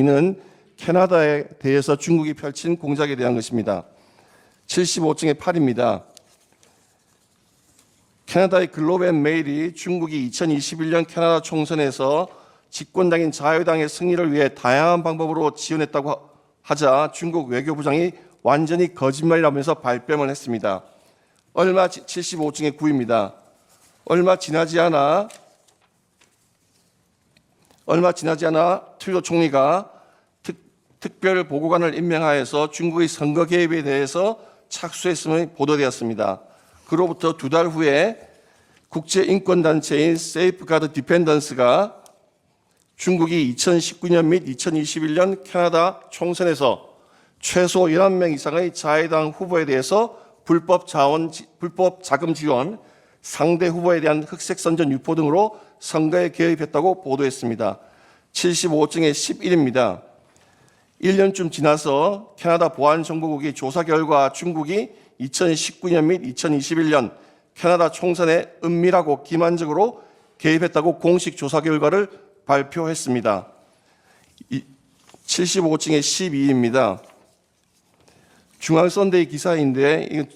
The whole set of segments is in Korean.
이는 캐나다에 대해서 중국이 펼친 공작에 대한 것입니다. 75쪽의 8입니다. 캐나다의 글로브 앤 메일이 중국이 2021년 캐나다 총선에서 집권당인 자유당의 승리를 위해 다양한 방법으로 지원했다고 하자 중국 외교부장이 완전히 거짓말이라면서 발뺌을 했습니다. 75쪽의 9입니다. 얼마 지나지 않아 트루도 총리가 특별 보고관을 임명하여서 중국의 선거 개입에 대해서 착수했음이 보도되었습니다. 그로부터 2달 후에 국제인권단체인 세이프가드 디펜던스가 중국이 2019년 및 2021년 캐나다 총선에서 최소 11명 이상의 자유당 후보에 대해서 불법 자금 지원, 상대 후보에 대한 흑색 선전 유포 등으로 선거에 개입했다고 보도했습니다. 75쪽의 11입니다. 1년쯤 지나서 캐나다 보안정보국이 조사 결과 중국이 2019년 및 2021년 캐나다 총선에 은밀하고 기만적으로 개입했다고 공식 조사 결과를 발표했습니다. 75쪽의 12입니다. 중앙선대위 기사인데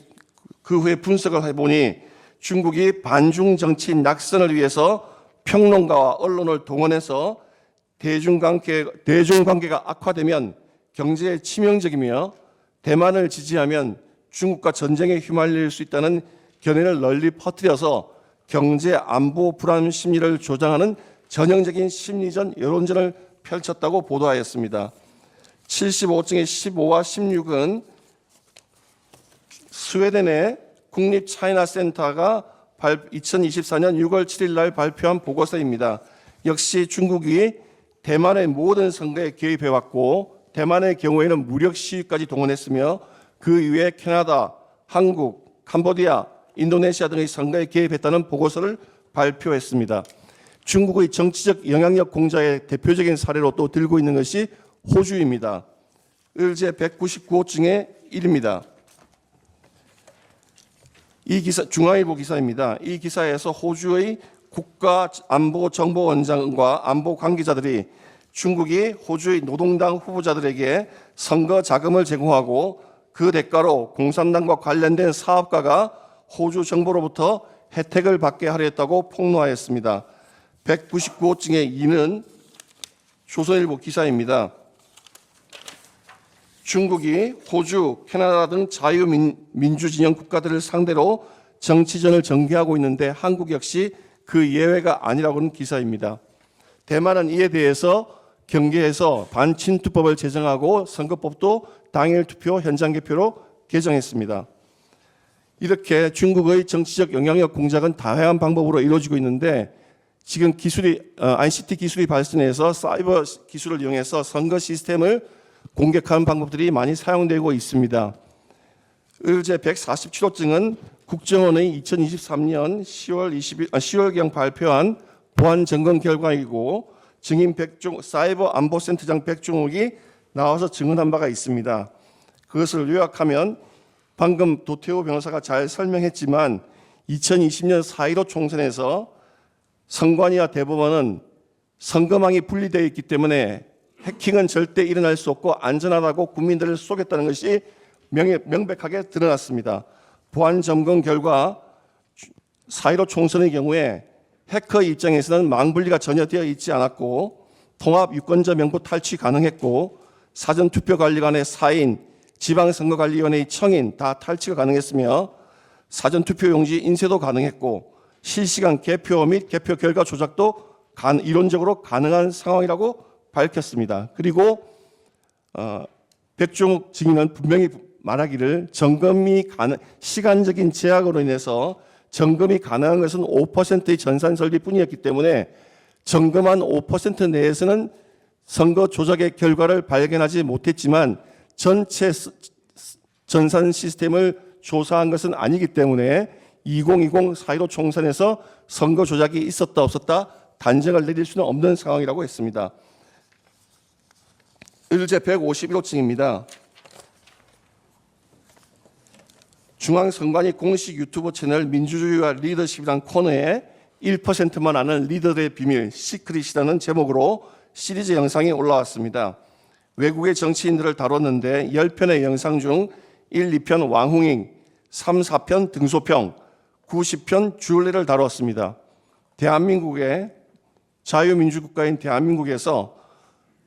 그 후에 분석을 해보니 중국이 반중 정치 낙선을 위해서 평론가와 언론을 동원해서 대중관계가 악화되면 경제에 치명적이며 대만을 지지하면 중국과 전쟁에 휘말릴 수 있다는 견해를 널리 퍼뜨려서 경제 안보 불안 심리를 조장하는 전형적인 심리전 여론전을 펼쳤다고 보도하였습니다. 75쪽의 15와 16은 스웨덴의 국립 차이나 센터가 2024년 6월 7일 날 발표한 보고서입니다. 역시 중국이 대만의 모든 선거에 개입해왔고 대만의 경우에는 무력 시위까지 동원했으며 그 이외에 캐나다, 한국, 캄보디아, 인도네시아 등의 선거에 개입했다는 보고서를 발표했습니다. 중국의 정치적 영향력 공작의 대표적인 사례로 또 들고 있는 것이 호주입니다. 을제 199호 중에 1입니다. 이 기사, 중앙일보 기사입니다. 이 기사에서 호주의 국가안보정보원장과 안보 관계자들이 중국이 호주의 노동당 후보자들에게 선거 자금을 제공하고 그 대가로 공산당과 관련된 사업가가 호주 정부로부터 혜택을 받게 하려 했다고 폭로하였습니다. 199호 중에 2는 조선일보 기사입니다. 중국이 호주, 캐나다 등 자유민주진영 국가들을 상대로 정치전을 전개하고 있는데 한국 역시 그 예외가 아니라고는 기사입니다. 대만은 이에 대해서 경계해서 반친투법을 제정하고 선거법도 당일 투표, 현장 개표로 개정했습니다. 이렇게 중국의 정치적 영향력 공작은 다양한 방법으로 이루어지고 있는데 지금 ICT 기술이 발전해서 사이버 기술을 이용해서 선거 시스템을 공격하는 방법들이 많이 사용되고 있습니다. 을제 147호증은 국정원의 2023년 10월경 발표한 보안 점검 결과이고 증인 사이버 안보센터장 백종욱이 나와서 증언한 바가 있습니다. 그것을 요약하면 방금 도태우 변호사가 잘 설명했지만 2020년 4.15 총선에서 선관위와 대법원은 선거망이 분리되어 있기 때문에 해킹은 절대 일어날 수 없고 안전하다고 국민들을 속였다는 것이 명백하게 드러났습니다. 보안 점검 결과 4.15 총선의 경우에 해커 입장에서는 망 분리가 전혀 되어 있지 않았고 통합 유권자 명부 탈취 가능했고 사전투표관리관의 사인, 지방선거관리위원회의 청인 다 탈취가 가능했으며 사전투표용지 인쇄도 가능했고 실시간 개표 및 개표 결과 조작도 이론적으로 가능한 상황이라고 밝혔습니다. 그리고 백종욱 증인은 분명히 말하기를 시간적인 제약으로 인해서 점검이 가능한 것은 5%의 전산 설비뿐이었기 때문에 점검한 5% 내에서는 선거 조작의 결과를 발견하지 못했지만 전체 전산 시스템을 조사한 것은 아니기 때문에 2020 4.15 총선에서 선거 조작이 있었다 없었다 단정을 내릴 수는 없는 상황이라고 했습니다. 을제 151호증입니다. 중앙선관위 공식 유튜브 채널 민주주의와 리더십이란 코너에 1%만 아는 리더들의 비밀 시크릿이라는 제목으로 시리즈 영상이 올라왔습니다. 외국의 정치인들을 다뤘는데 10편의 영상 중 1, 2편 왕홍잉, 3, 4편 등소평, 90편 주얼리를 다루었습니다. 대한민국의 자유민주국가인 대한민국에서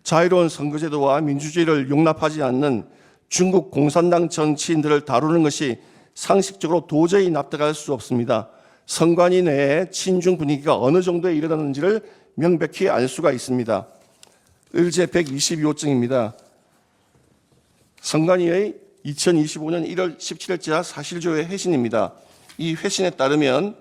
자유로운 선거제도와 민주주의를 용납하지 않는 중국 공산당 정치인들을 다루는 것이 상식적으로 도저히 납득할 수 없습니다. 선관위 내에 친중 분위기가 어느 정도에 이르렀는지를 명백히 알 수가 있습니다. 을제 122호증입니다. 선관위의 2025년 1월 17일자 사실조회 회신입니다. 이 회신에 따르면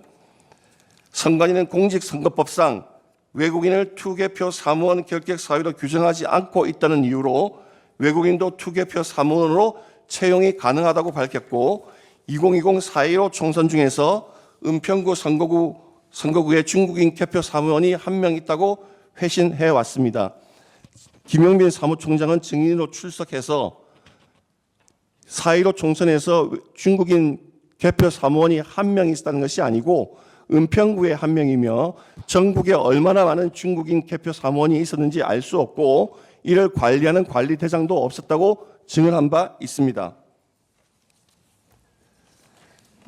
선관위는 공직선거법상 외국인을 투개표 사무원 결격 사유로 규정하지 않고 있다는 이유로 외국인도 투개표 사무원으로 채용이 가능하다고 밝혔고 2020 4.15 총선 중에서 은평구 선거구에 중국인 개표 사무원이 한 명 있다고 회신해 왔습니다. 김영민 사무총장은 증인으로 출석해서 4.15 총선에서 중국인 개표 사무원이 한 명 있었다는 것이 아니고 은평구에 한 명이며 전국에 얼마나 많은 중국인 개표 사무원이 있었는지 알 수 없고 이를 관리하는 관리대장도 없었다고 증언한 바 있습니다.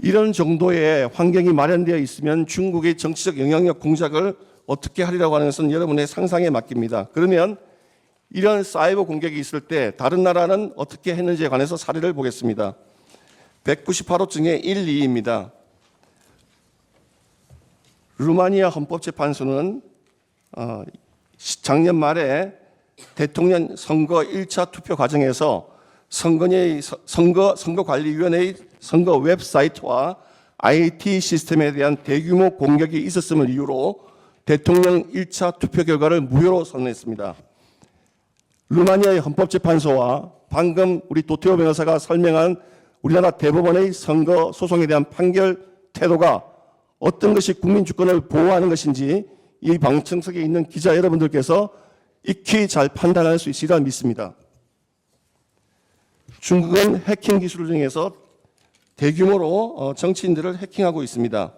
이런 정도의 환경이 마련되어 있으면 중국의 정치적 영향력 공작을 어떻게 하리라고 하는 것은 여러분의 상상에 맡깁니다. 그러면 이런 사이버 공격이 있을 때 다른 나라는 어떻게 했는지에 관해서 사례를 보겠습니다. 198호증의 1, 2입니다. 루마니아 헌법재판소는 작년 말에 대통령 선거 1차 투표 과정에서 선거관리위원회의 선거 웹사이트와 IT 시스템에 대한 대규모 공격이 있었음을 이유로 대통령 1차 투표 결과를 무효로 선언했습니다. 루마니아의 헌법재판소와 방금 우리 도태호 변호사가 설명한 우리나라 대법원의 선거 소송에 대한 판결 태도가 어떤 것이 국민 주권을 보호하는 것인지 이 방청석에 있는 기자 여러분들께서 익히 잘 판단할 수 있으리라 믿습니다. 중국은 해킹 기술을 통해서 대규모로 정치인들을 해킹하고 있습니다.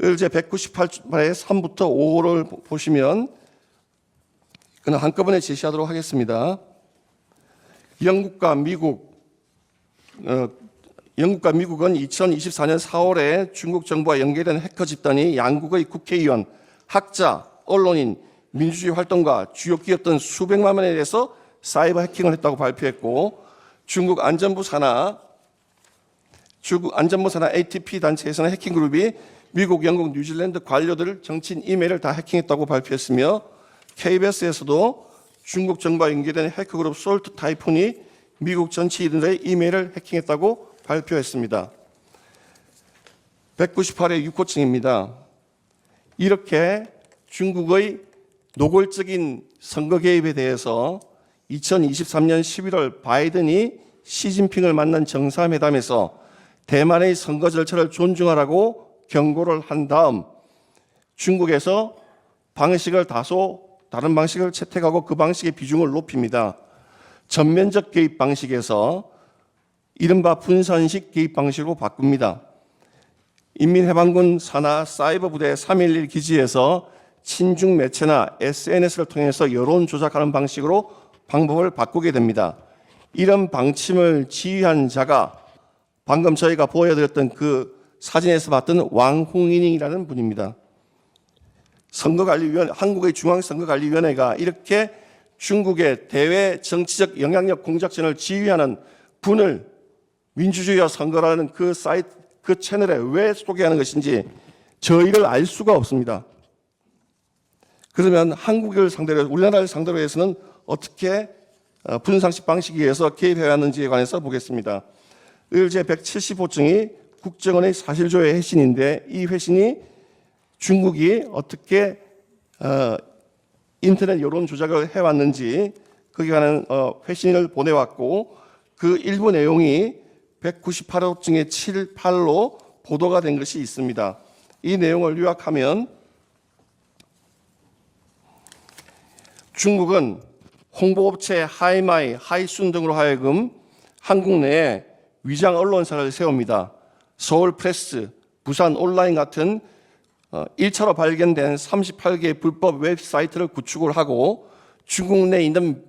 을제 198의 3부터 5를 보시면 그는 한꺼번에 제시하도록 하겠습니다. 영국과 미국은 2024년 4월에 중국 정부와 연계된 해커 집단이 양국의 국회의원, 학자, 언론인, 민주주의 활동가, 주요 기업 등 수백만 원에 대해서 사이버 해킹을 했다고 발표했고 중국 안전부 산하 ATP 단체에서는 해킹 그룹이 미국, 영국, 뉴질랜드 관료들 정치인 이메일을 다 해킹했다고 발표했으며 KBS에서도 중국 정부와 연계된 해커 그룹 솔트 타이푼이 미국 정치인들의 이메일을 해킹했다고 발표했습니다. 198의 6호증입니다. 이렇게 중국의 노골적인 선거 개입에 대해서 2023년 11월 바이든이 시진핑을 만난 정상회담에서 대만의 선거 절차를 존중하라고 경고를 한 다음 중국에서 방식을 다소 다른 방식을 채택하고 그 방식의 비중을 높입니다. 전면적 개입 방식에서 이른바 분산식 개입 방식으로 바꿉니다. 인민해방군 산하 사이버 부대 311 기지에서 친중 매체나 SNS를 통해서 여론 조작하는 방식으로 방법을 바꾸게 됩니다. 이런 방침을 지휘한 자가 방금 저희가 보여드렸던 그 사진에서 봤던 왕홍잉이라는 분입니다. 한국의 중앙선거관리위원회가 이렇게 중국의 대외 정치적 영향력 공작전을 지휘하는 분을 민주주의와 선거라는 그 사이트, 그 채널에 왜 소개하는 것인지 저희를 알 수가 없습니다. 그러면 한국을 상대로, 우리나라를 상대로 해서는 어떻게 분상식 방식에 의해서 개입해 왔는지에 관해서 보겠습니다. 을제 175증이 국정원의 사실조회 회신인데 이 회신이 중국이 어떻게 인터넷 여론 조작을 해왔는지 거기에 관한 회신을 보내왔고 그 일부 내용이 198호증의 7, 8로 보도가 된 것이 있습니다. 이 내용을 요약하면 중국은 홍보업체 하이마이, 하이순 등으로 하여금 한국 내에 위장 언론사를 세웁니다. 서울프레스, 부산 온라인 같은 1차로 발견된 38개의 불법 웹사이트를 구축을 하고 중국 내에 있는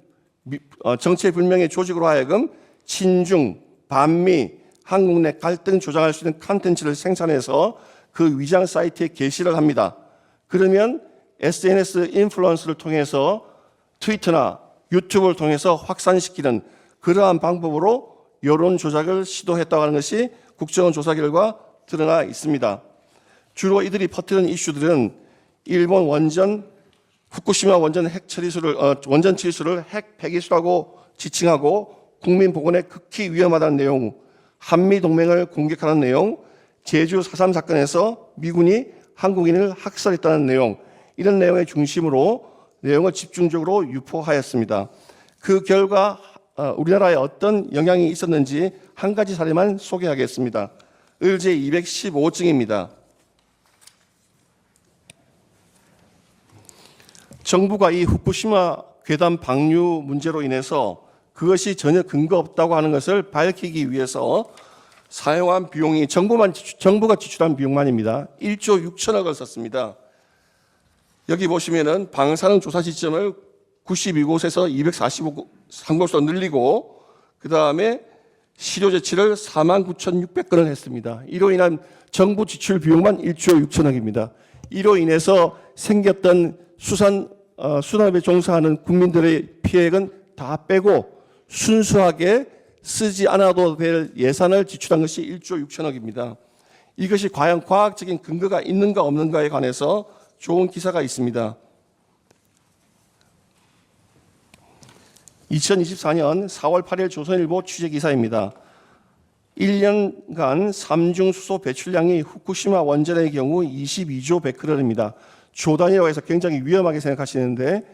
정체불명의 조직으로 하여금 친중, 반미, 한국 내 갈등 조장할 수 있는 콘텐츠를 생산해서 그 위장 사이트에 게시를 합니다. 그러면 SNS 인플루언서를 통해서 트위터나 유튜브를 통해서 확산시키는 그러한 방법으로 여론 조작을 시도했다고 하는 것이 국정원 조사 결과 드러나 있습니다. 주로 이들이 퍼뜨리는 이슈들은 일본 후쿠시마 원전 원전 처리수를 핵 폐기수라고 지칭하고 국민 보건에 극히 위험하다는 내용, 한미 동맹을 공격하는 내용, 제주 4.3 사건에서 미군이 한국인을 학살했다는 내용, 이런 내용의 중심으로 내용을 집중적으로 유포하였습니다. 그 결과 우리나라에 어떤 영향이 있었는지 한 가지 사례만 소개하겠습니다. 의제 215증입니다. 정부가 이 후쿠시마 괴담 방류 문제로 인해서 그것이 전혀 근거 없다고 하는 것을 밝히기 위해서 사용한 비용이 정부가 지출한 비용만입니다. 1조 6천억을 썼습니다. 여기 보시면은 방사능 조사 시점을 92곳에서 245곳으로 늘리고 그 다음에 시료 제치를 49,600건을 했습니다. 이로 인한 정부 지출 비용만 1조 6천억입니다. 이로 인해서 생겼던 수산업에 종사하는 국민들의 피해액은 다 빼고 순수하게 쓰지 않아도 될 예산을 지출한 것이 1조 6천억입니다. 이것이 과연 과학적인 근거가 있는가 없는가에 관해서 좋은 기사가 있습니다. 2024년 4월 8일 조선일보 취재기사입니다. 1년간 삼중수소 배출량이 후쿠시마 원전의 경우 22조 베크렐입니다. 조 단위라고 해서 굉장히 위험하게 생각하시는데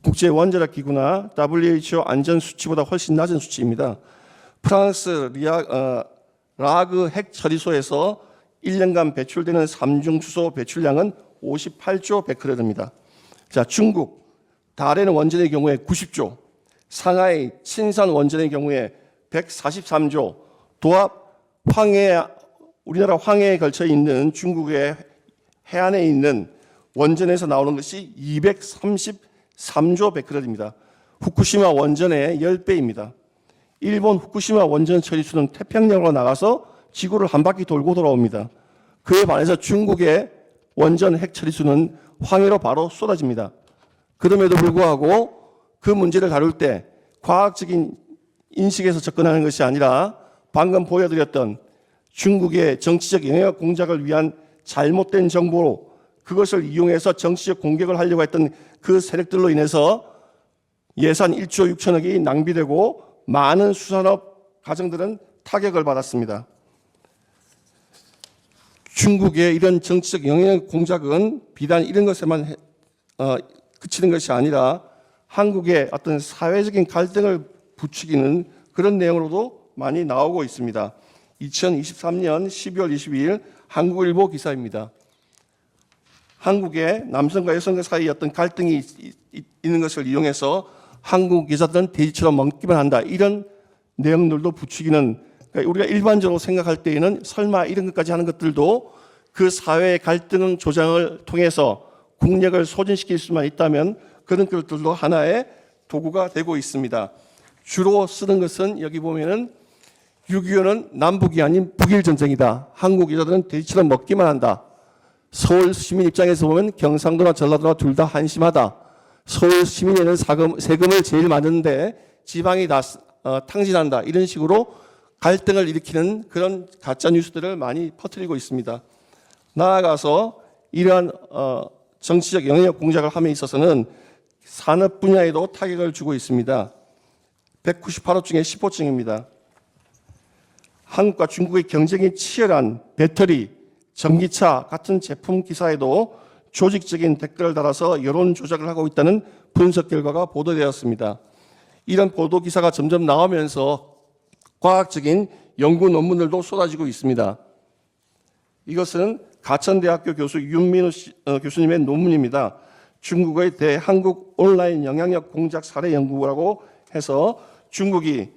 국제원자력기구나 WHO 안전수치보다 훨씬 낮은 수치입니다. 프랑스 라그 핵처리소에서 1년간 배출되는 삼중수소 배출량은 58조 베크렐입니다. 자, 중국 다롄 원전의 경우에 90조, 상하이 친산 원전의 경우에 143조, 도합 우리나라 황해에 걸쳐 있는 중국의 해안에 있는 원전에서 나오는 것이 233조 베크렐입니다. 후쿠시마 원전의 10배입니다. 일본 후쿠시마 원전 처리수는 태평양으로 나가서 지구를 한 바퀴 돌고 돌아옵니다. 그에 반해서 중국의 원전 핵 처리수는 황해로 바로 쏟아집니다. 그럼에도 불구하고 그 문제를 다룰 때 과학적인 인식에서 접근하는 것이 아니라 방금 보여드렸던 중국의 정치적 영향력 공작을 위한 잘못된 정보로 그것을 이용해서 정치적 공격을 하려고 했던 그 세력들로 인해서 예산 1조 6천억이 낭비되고 많은 수산업 가정들은 타격을 받았습니다. 중국의 이런 정치적 영향력 공작은 비단 이런 것에만 그치는 것이 아니라 한국의 어떤 사회적인 갈등을 부추기는 그런 내용으로도 많이 나오고 있습니다. 2023년 12월 22일 한국일보 기사입니다. 한국의 남성과 여성 사이에 어떤 갈등이 있는 것을 이용해서 한국 여자들은 돼지처럼 먹기만 한다. 이런 내용들도 부추기는, 그러니까 우리가 일반적으로 생각할 때에는 설마 이런 것까지 하는 것들도 그 사회의 갈등 조장을 통해서 국력을 소진시킬 수만 있다면 그런 것들도 하나의 도구가 되고 있습니다. 주로 쓰는 것은 여기 보면은 6.25는 남북이 아닌 북일 전쟁이다. 한국 여자들은 돼지처럼 먹기만 한다. 서울 시민 입장에서 보면 경상도나 전라도나 둘 다 한심하다. 서울 시민에는 세금을 제일 많은데 지방이 다 탕진한다. 이런 식으로 갈등을 일으키는 그런 가짜 뉴스들을 많이 퍼뜨리고 있습니다. 나아가서 이러한 정치적 영향력 공작을 함에 있어서는 산업 분야에도 타격을 주고 있습니다. 198호 중에 10호증입니다. 한국과 중국의 경쟁이 치열한 배터리, 전기차 같은 제품 기사에도 조직적인 댓글을 달아서 여론 조작을 하고 있다는 분석 결과가 보도되었습니다. 이런 보도 기사가 점점 나오면서 과학적인 연구 논문들도 쏟아지고 있습니다. 이것은 가천대학교 교수 윤민우 교수님의 논문입니다. 중국의 대한국 온라인 영향력 공작 사례 연구라고 해서 중국이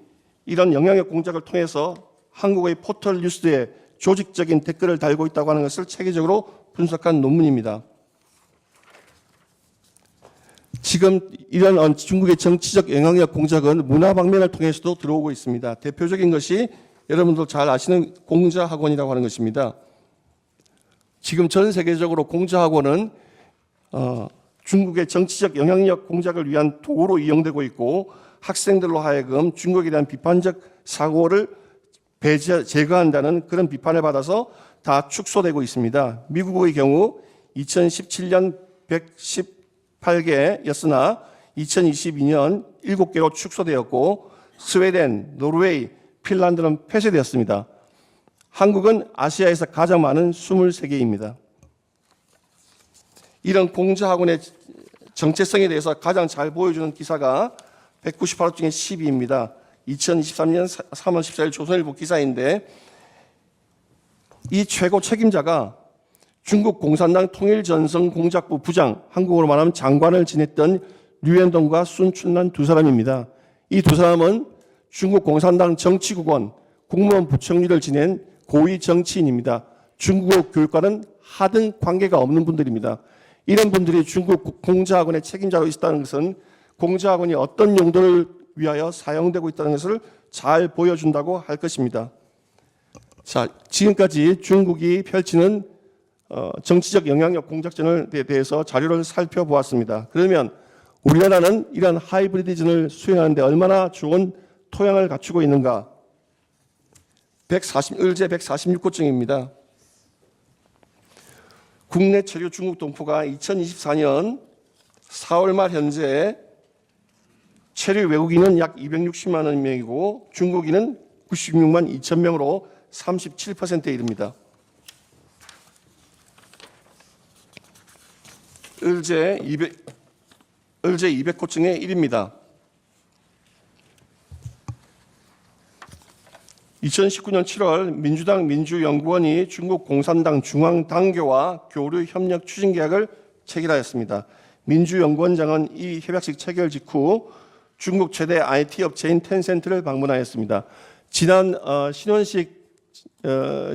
이런 영향력 공작을 통해서 한국의 포털 뉴스에 조직적인 댓글을 달고 있다고 하는 것을 체계적으로 분석한 논문입니다. 지금 이런 중국의 정치적 영향력 공작은 문화 방면을 통해서도 들어오고 있습니다. 대표적인 것이 여러분도 잘 아시는 공자학원이라고 하는 것입니다. 지금 전 세계적으로 공자학원은 중국의 정치적 영향력 공작을 위한 도구로 이용되고 있고, 학생들로 하여금 중국에 대한 비판적 사고를 제거한다는 그런 비판을 받아서 다 축소되고 있습니다. 미국의 경우 2017년 118개였으나 2022년 7개로 축소되었고, 스웨덴, 노르웨이, 핀란드는 폐쇄되었습니다. 한국은 아시아에서 가장 많은 23개입니다. 이런 공자학원의 정체성에 대해서 가장 잘 보여주는 기사가 198호 중에 12입니다. 2023년 3월 14일 조선일보 기사인데, 이 최고 책임자가 중국 공산당 통일전선공작부 부장, 한국어로 말하면 장관을 지냈던 류현동과 순춘란 두 사람입니다. 이 두 사람은 중국 공산당 정치국원 국무원 부총리를 지낸 고위 정치인입니다. 중국어 교육과는 하등 관계가 없는 분들입니다. 이런 분들이 중국 공자학원의 책임자로 있다는 것은 공자학원이 어떤 용도를 위하여 사용되고 있다는 것을 잘 보여준다고 할 것입니다. 자, 지금까지 중국이 펼치는 정치적 영향력 공작전에 대해서 자료를 살펴보았습니다. 그러면 우리나라는 이러한 하이브리디즘을 수행하는 데 얼마나 좋은 토양을 갖추고 있는가? 을제 146호증입니다. 국내 체류 중국 동포가 2024년 4월 말 현재 체류 외국인은 약 260만 명이고 중국인은 96만 2천 명으로 37%에 이릅니다. 을제 200호증의 1입니다. 2019년 7월 민주당 민주연구원이 중국 공산당 중앙당교와 교류 협력 추진 계약을 체결하였습니다. 민주연구원장은 이 협약식 체결 직후 중국 최대 IT 업체인 텐센트를 방문하였습니다. 지난 신원식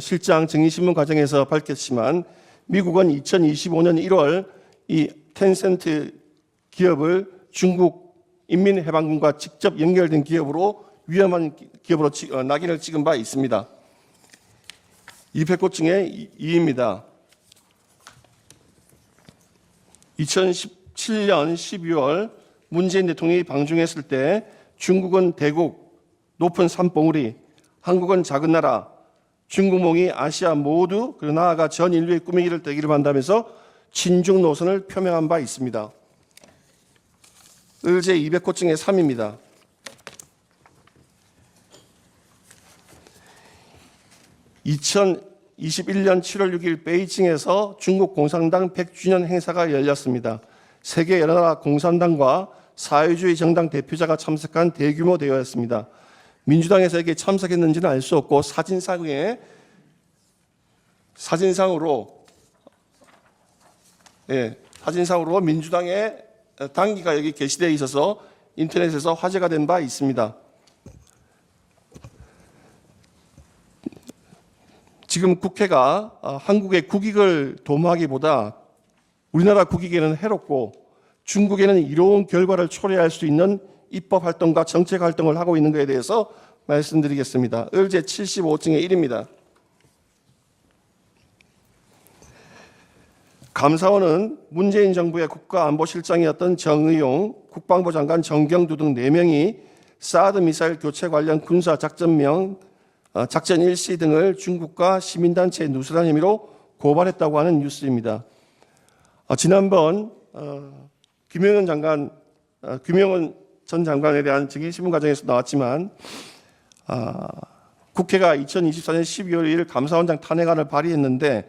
실장 증인신문 과정에서 밝혔지만 미국은 2025년 1월 이 텐센트 기업을 중국 인민해방군과 직접 연결된 기업으로 위험한 기업으로 낙인을 찍은 바 있습니다. 200호증의 2입니다. 2017년 12월 문재인 대통령이 방중했을 때 중국은 대국, 높은 산봉우리, 한국은 작은 나라, 중국몽이 아시아 모두 그리고 나아가 전 인류의 꾸미기를 되기를 한다면서 친중 노선을 표명한 바 있습니다. 을제 200호증의 3입니다. 2021년 7월 6일 베이징에서 중국 공산당 100주년 행사가 열렸습니다. 세계 여러 나라 공산당과 사회주의 정당 대표자가 참석한 대규모 대회였습니다. 민주당에서 이게 참석했는지는 알 수 없고 사진상으로 민주당의 당기가 여기 게시되어 있어서 인터넷에서 화제가 된 바 있습니다. 지금 국회가 한국의 국익을 도모하기보다 우리나라 국익에는 해롭고 중국에는 이로운 결과를 초래할 수 있는 입법 활동과 정책 활동을 하고 있는 것에 대해서 말씀드리겠습니다. 을제 75호증의 1입니다. 감사원은 문재인 정부의 국가안보실장이었던 정의용, 국방부 장관 정경두 등 4명이 사드 미사일 교체 관련 군사 작전명 작전 일시 등을 중국과 시민단체에 누설한 혐의로 고발했다고 하는 뉴스입니다. 지난번 김영은 전 장관에 대한 증인신문 과정에서 나왔지만 국회가 2024년 12월 1일 감사원장 탄핵안을 발의했는데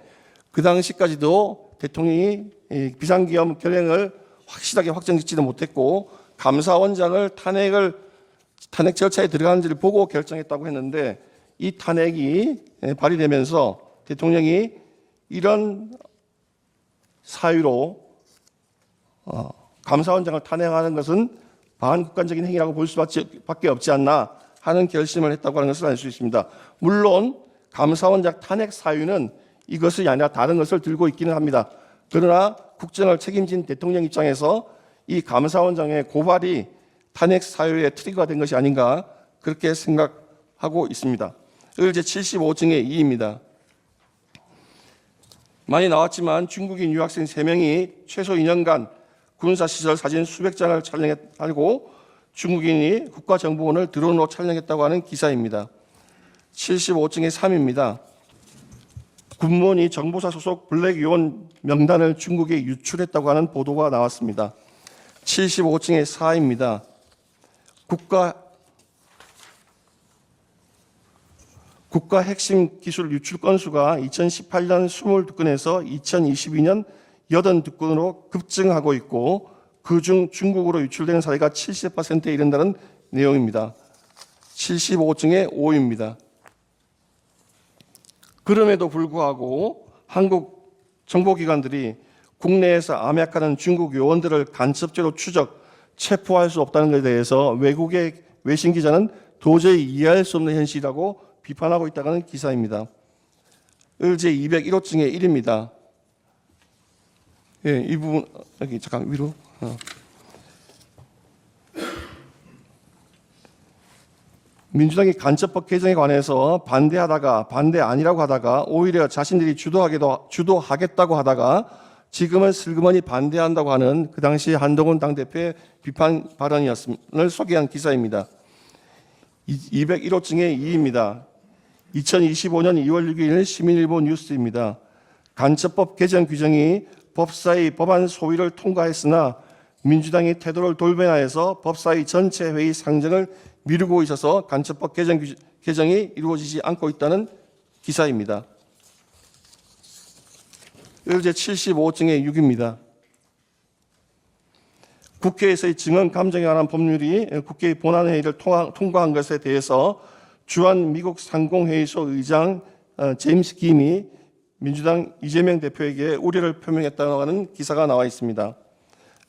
그 당시까지도 대통령이 비상기업 결행을 확실하게 확정짓지도 못했고 감사원장을 탄핵 절차에 들어가는지를 보고 결정했다고 했는데 이 탄핵이 발의되면서 대통령이 이런 사유로 감사원장을 탄핵하는 것은 반국간적인 행위라고 볼 수밖에 없지 않나 하는 결심을 했다고 하는 것을 알 수 있습니다. 물론 감사원장 탄핵 사유는 이것이 아니라 다른 것을 들고 있기는 합니다. 그러나 국정을 책임진 대통령 입장에서 이 감사원장의 고발이 탄핵 사유의 트리거가 된 것이 아닌가 그렇게 생각하고 있습니다. 의제 75증의 2입니다. 많이 나왔지만 중국인 유학생 3명이 최소 2년간 군사시설 사진 수백 장을 촬영하고 중국인이 국가정보원을 드론으로 촬영했다고 하는 기사입니다. 75증의 3입니다. 군무원이 정보사 소속 블랙 요원 명단을 중국에 유출했다고 하는 보도가 나왔습니다. 75증의 4입니다. 국가 핵심 기술 유출 건수가 2018년 22건에서 2022년 82건으로 급증하고 있고 그중 중국으로 유출되는 사례가 70%에 이른다는 내용입니다. 75증의 5입니다. 그럼에도 불구하고 한국 정보기관들이 국내에서 암약하는 중국 요원들을 간첩죄로 추적, 체포할 수 없다는 것에 대해서 외국의 외신 기자는 도저히 이해할 수 없는 현실이라고 비판하고 있다는 기사입니다. 의제 201호증의 1입니다. 예, 이 부분 여기 잠깐 위로. 민주당이 간첩법 개정에 관해서 반대하다가 반대 아니라고 하다가 오히려 자신들이 주도하겠다고 하다가 지금은 슬그머니 반대한다고 하는 그 당시 한동훈 당대표의 비판 발언을 소개한 기사입니다. 201호증의 2입니다. 2025년 2월 6일 시민일보 뉴스입니다. 간첩법 개정 규정이 법사위 법안 소위를 통과했으나 민주당이 태도를 돌변화해서 법사위 전체 회의 상정을 미루고 있어서 간첩법 개정이 이루어지지 않고 있다는 기사입니다. 의제 75증의 6입니다. 국회에서의 증언 감정에 관한 법률이 국회의 본안회의를 통과한 것에 대해서 주한 미국 상공회의소 의장 제임스 김이 민주당 이재명 대표에게 우려를 표명했다고 하는 기사가 나와 있습니다.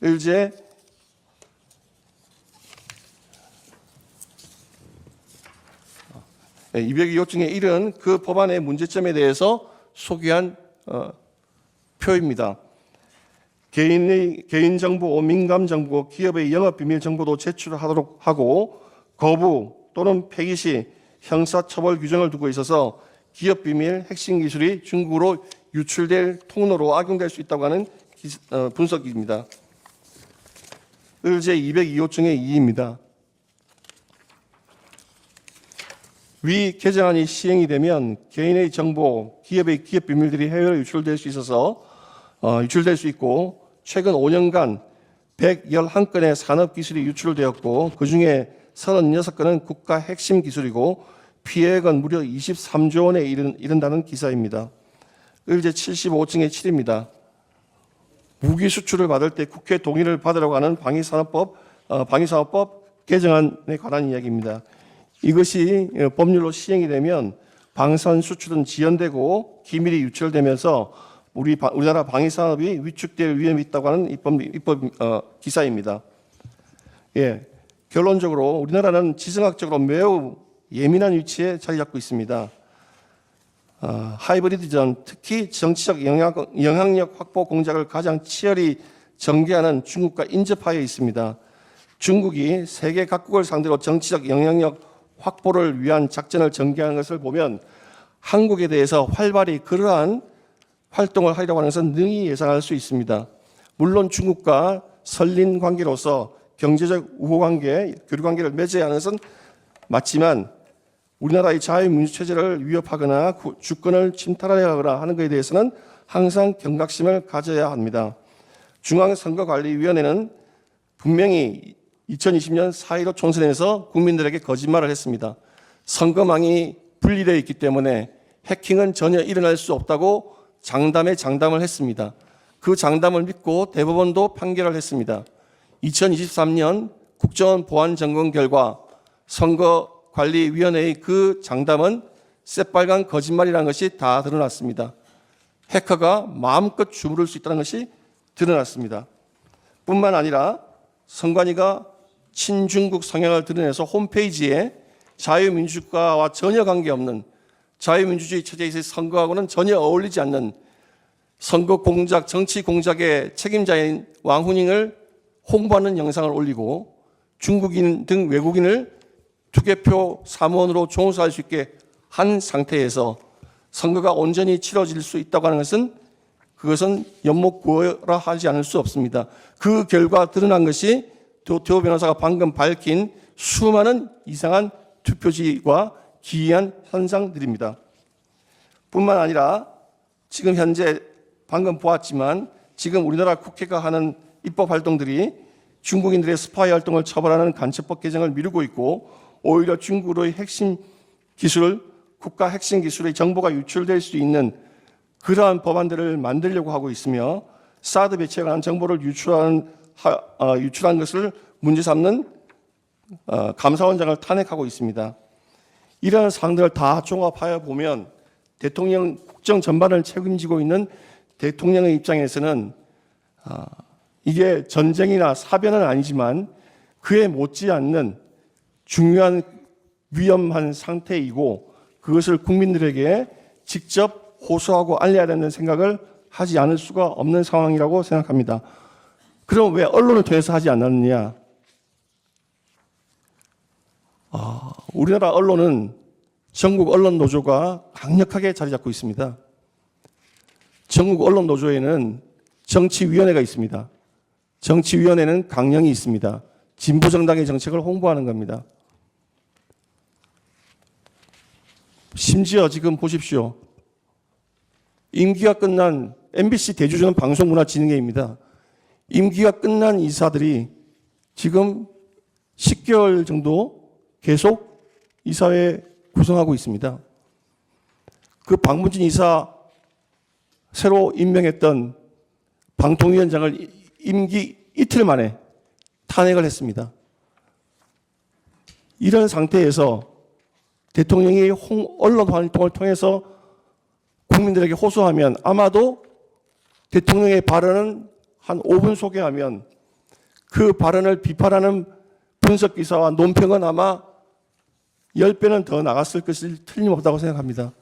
의제 202호증의 1은 그 법안의 문제점에 대해서 소개한 표입니다. 개인정보, 민감정보, 기업의 영업비밀 정보도 제출하도록 하고 거부 또는 폐기 시 형사처벌 규정을 두고 있어서 기업비밀, 핵심 기술이 중국으로 유출될 통로로 악용될 수 있다고 하는 분석입니다. 의제 202호증의 2입니다. 위 개정안이 시행이 되면 개인의 정보, 기업의 기업 비밀들이 해외로 유출될 수 있어서 유출될 수 있고 최근 5년간 111건의 산업기술이 유출되었고 그중에 36건은 국가 핵심 기술이고 피해액은 무려 23조 원에 이른다는 기사입니다. 의제 75증의 7입니다. 무기 수출을 받을 때 국회 동의를 받으라고 하는 방위산업법 개정안에 관한 이야기입니다. 이것이 법률로 시행이 되면 방산 수출은 지연되고 기밀이 유출되면서 우리나라 방위산업이 위축될 위험이 있다고 하는 입법 기사입니다. 예, 결론적으로 우리나라는 지정학적으로 매우 예민한 위치에 자리 잡고 있습니다. 하이브리드전, 특히 정치적 영향력 확보 공작을 가장 치열히 전개하는 중국과 인접하여 있습니다. 중국이 세계 각국을 상대로 정치적 영향력 확보를 위한 작전을 전개하는 것을 보면 한국에 대해서 활발히 그러한 활동을 하려고 하는 것은 능히 예상할 수 있습니다. 물론 중국과 설린 관계로서 경제적 우호관계, 교류관계를 맺어야 하는 것은 맞지만 우리나라의 자유민주체제를 위협하거나 주권을 침탈하거나 하는 것에 대해서는 항상 경각심을 가져야 합니다. 중앙선거관리위원회는 분명히 2020년 4.15 총선에서 국민들에게 거짓말을 했습니다. 선거망이 분리되어 있기 때문에 해킹은 전혀 일어날 수 없다고 장담을 했습니다. 그 장담을 믿고 대법원도 판결을 했습니다. 2023년 국정원 보안 점검 결과 선거관리위원회의 그 장담은 새빨간 거짓말이라는 것이 다 드러났습니다. 해커가 마음껏 주무를 수 있다는 것이 드러났습니다. 뿐만 아니라 선관위가 친중국 성향을 드러내서 홈페이지에 자유민주주의와 전혀 관계없는 자유민주주의 체제에서의 선거하고는 전혀 어울리지 않는 선거 공작, 정치 공작의 책임자인 왕후닝을 홍보하는 영상을 올리고 중국인 등 외국인을 투개표 사무원으로 종사할 수 있게 한 상태에서 선거가 온전히 치러질 수 있다고 하는 것은 그것은 연목구어라 하지 않을 수 없습니다. 그 결과 드러난 것이 도태호 변호사가 방금 밝힌 수많은 이상한 투표지와 기이한 현상들입니다. 뿐만 아니라 지금 현재 방금 보았지만 지금 우리나라 국회가 하는 입법 활동들이 중국인들의 스파이 활동을 처벌하는 간첩법 개정을 미루고 있고 오히려 중국으로의 핵심 기술, 국가 핵심 기술의 정보가 유출될 수 있는 그러한 법안들을 만들려고 하고 있으며 사드 배치에 관한 정보를 유출한 것을 문제 삼는 감사원장을 탄핵하고 있습니다. 이러한 사항들을 다 종합하여 보면 대통령 국정 전반을 책임지고 있는 대통령의 입장에서는 이게 전쟁이나 사변은 아니지만 그에 못지않는 중요한 위험한 상태이고 그것을 국민들에게 직접 호소하고 알려야 된다는 생각을 하지 않을 수가 없는 상황이라고 생각합니다. 그럼 왜 언론을 통해서 하지 않았느냐? 우리나라 언론은 전국 언론 노조가 강력하게 자리 잡고 있습니다. 전국 언론 노조에는 정치위원회가 있습니다. 정치위원회는 강령이 있습니다. 진보정당의 정책을 홍보하는 겁니다. 심지어 지금 보십시오. 임기가 끝난 MBC 대주주는 방송문화진흥회입니다. 임기가 끝난 이사들이 지금 10개월 정도 계속 이사회 구성하고 있습니다. 그 박문진 이사 새로 임명했던 방통위원장을 임기 이틀 만에 탄핵을 했습니다. 이런 상태에서 대통령이 언론 활동을 통해서 국민들에게 호소하면 아마도 대통령의 발언은 한 5분 소개하면 그 발언을 비판하는 분석 기사와 논평은 아마 10배는 더 나갔을 것이 틀림없다고 생각합니다.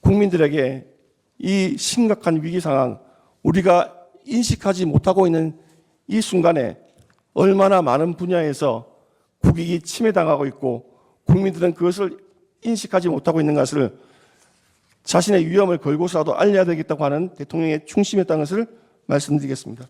국민들에게 이 심각한 위기 상황, 우리가 인식하지 못하고 있는 이 순간에 얼마나 많은 분야에서 국익이 침해당하고 있고 국민들은 그것을 인식하지 못하고 있는 것을 자신의 위험을 걸고서라도 알려야 되겠다고 하는 대통령의 충심이었다는 것을 말씀드리겠습니다.